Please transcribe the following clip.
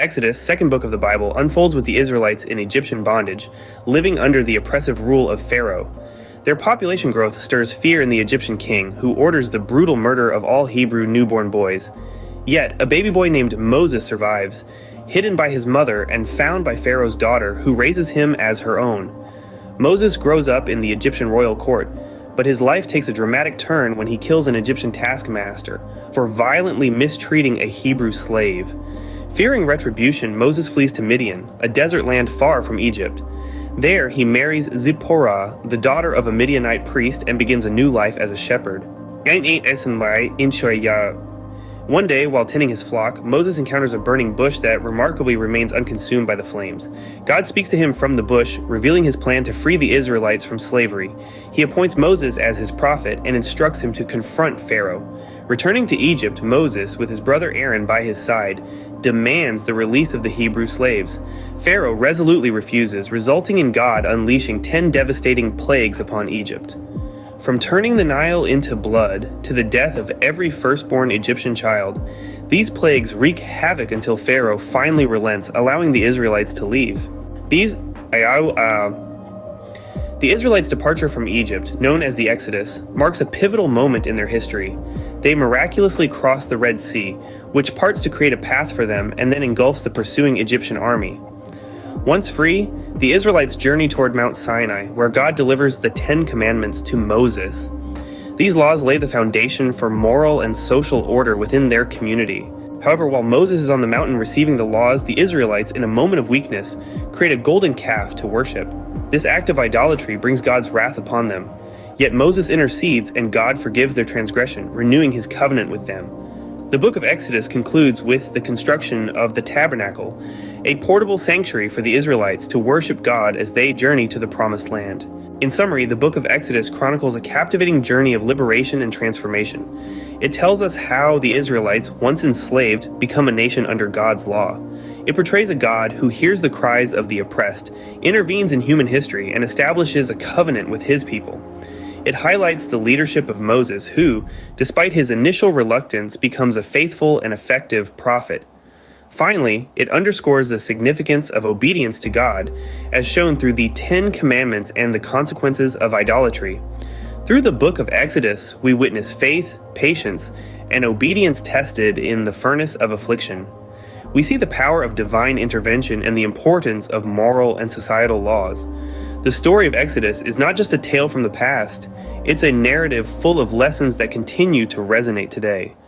Exodus, second book of the Bible, unfolds with the Israelites in Egyptian bondage, living under the oppressive rule of Pharaoh. Their population growth stirs fear in the Egyptian king, who orders the brutal murder of all Hebrew newborn boys. Yet, a baby boy named Moses survives, hidden by his mother and found by Pharaoh's daughter, who raises him as her own. Moses grows up in the Egyptian royal court, but his life takes a dramatic turn when he kills an Egyptian taskmaster for violently mistreating a Hebrew slave. Fearing retribution, Moses flees to Midian, a desert land far from Egypt. There, he marries Zipporah, the daughter of a Midianite priest, and begins a new life as a shepherd. One day, while tending his flock, Moses encounters a burning bush that remarkably remains unconsumed by the flames. God speaks to him from the bush, revealing his plan to free the Israelites from slavery. He appoints Moses as his prophet and instructs him to confront Pharaoh. Returning to Egypt, Moses, with his brother Aaron by his side, demands the release of the Hebrew slaves. Pharaoh resolutely refuses, resulting in God unleashing 10 devastating plagues upon Egypt. From turning the Nile into blood to the death of every firstborn Egyptian child, these plagues wreak havoc until Pharaoh finally relents, allowing the Israelites to leave. The Israelites' departure from Egypt, known as the Exodus, marks a pivotal moment in their history. They miraculously cross the Red Sea, which parts to create a path for them and then engulfs the pursuing Egyptian army. Once free, the Israelites journey toward Mount Sinai, where God delivers the 10 Commandments to Moses. These laws lay the foundation for moral and social order within their community. However, while Moses is on the mountain receiving the laws, the Israelites, in a moment of weakness, create a golden calf to worship. This act of idolatry brings God's wrath upon them. Yet Moses intercedes and God forgives their transgression, renewing his covenant with them. The book of Exodus concludes with the construction of the tabernacle, a portable sanctuary for the Israelites to worship God as they journey to the promised land. In summary, the book of Exodus chronicles a captivating journey of liberation and transformation. It tells us how the Israelites, once enslaved, become a nation under God's law. It portrays a God who hears the cries of the oppressed, intervenes in human history, and establishes a covenant with his people. It highlights the leadership of Moses, who, despite his initial reluctance, becomes a faithful and effective prophet. Finally, it underscores the significance of obedience to God, as shown through the 10 Commandments and the consequences of idolatry. Through the book of Exodus, we witness faith, patience, and obedience tested in the furnace of affliction. We see the power of divine intervention and the importance of moral and societal laws. The story of Exodus is not just a tale from the past, it's a narrative full of lessons that continue to resonate today.